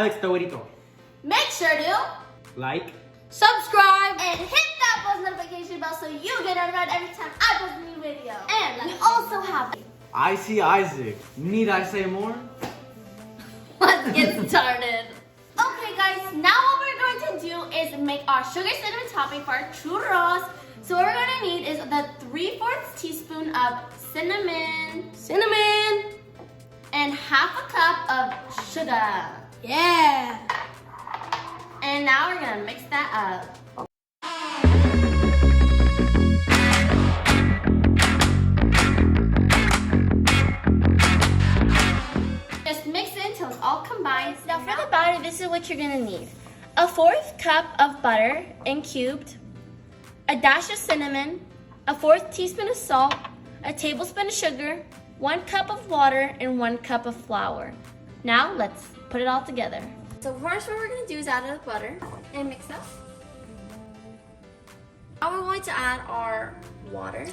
Alex Tawarito. Make sure to Like, subscribe and hit that post notification bell so you get notified every time I post a new video. And we also have I see Isaac. Need I say more? Let's get started. Okay guys, now what we're going to do is make our sugar cinnamon topping for our churros. So what we're going to need is the 3/4 teaspoon of cinnamon, and half a cup of sugar. Yeah. And now we're going to mix that up. Until it's all combined. Now for the batter, this is what you're gonna need. A 1/4 cup of butter in cubed, a dash of cinnamon, a 1/4 teaspoon of salt, a tablespoon of sugar, 1 cup of water, and 1 cup of flour. Now let's put it all together. So first what we're gonna do is add the butter and mix up. Now we're going to add our water.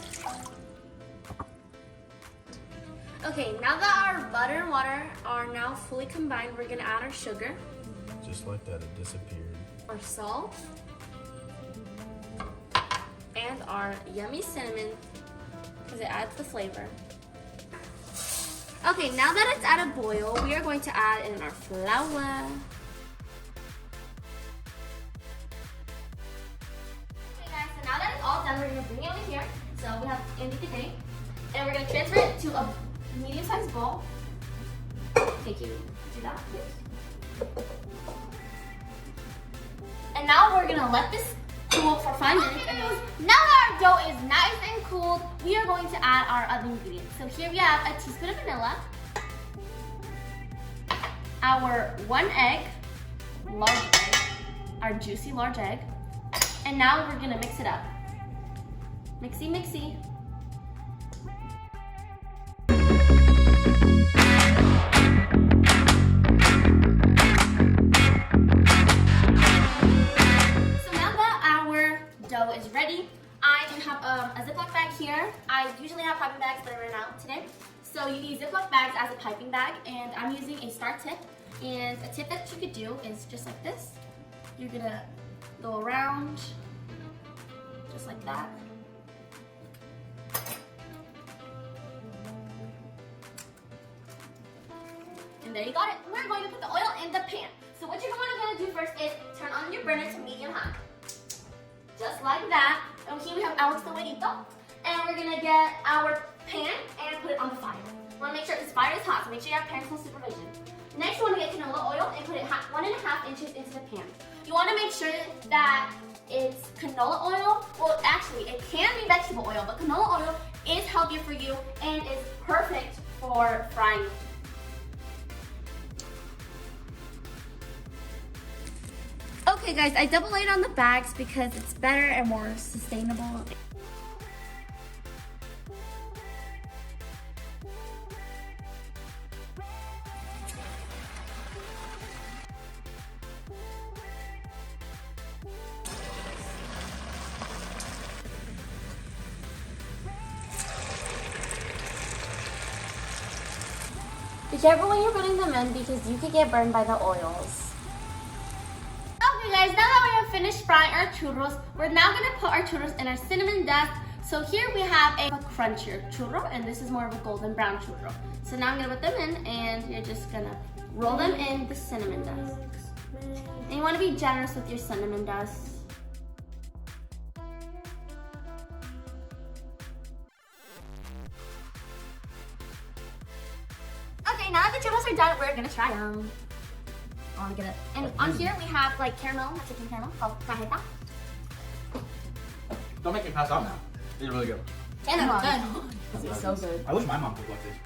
Okay, now that our butter and water are now fully combined, we're gonna add our sugar. Just like that, it disappeared. Our salt. And our yummy cinnamon, because it adds the flavor. Okay, now that it's at a boil, we are going to add in our flour. Okay guys, so now that it's all done, we're gonna bring it over here. So we have Andy today. And we're gonna transfer it to a medium-sized bowl. Thank you. Do that, please. And now we're gonna let this cool for 5 minutes. Now that our dough is nice and cooled, we are going to add our other ingredients. So here we have a teaspoon of vanilla, our 1 egg, large egg, our juicy large egg, and now we're gonna mix it up. Mixy, mixy. Dough is ready. I have a Ziploc bag here. I usually have piping bags, but I ran out today. So you use Ziploc bags as a piping bag, and I'm using a star tip. And a tip that you could do is just like this. You're gonna go around, just like that. And there you got it. We're going to put the oil in the pan. So what you're gonna do first is turn on your burner to medium high. Just like that. And here we have Alex Tawarito. And we're gonna get our pan and put it on the fire. You wanna make sure this fire is hot, so make sure you have parental supervision. Next, you wanna get canola oil and put it 1.5 inches into the pan. You wanna make sure that it's canola oil. Well, actually, it can be vegetable oil, but canola oil is healthier for you and is perfect for frying. Okay guys, I double laid on the bags because it's better and more sustainable. Be careful when you're putting them in because you could get burned by the oils. Okay guys, now that we have finished frying our churros, we're now going to put our churros in our cinnamon dust. So here we have a crunchier churro, and this is more of a golden brown churro. So now I'm going to put them in, and you're just going to roll them in the cinnamon dust. And you want to be generous with your cinnamon dust. Okay, now that the churros are done, we're going to try them. I want to get it. And on here we have like caramel, chicken caramel called cajeta. don't make me pass out now. These are really good. And they're good. This is so good. I wish my mom could like this.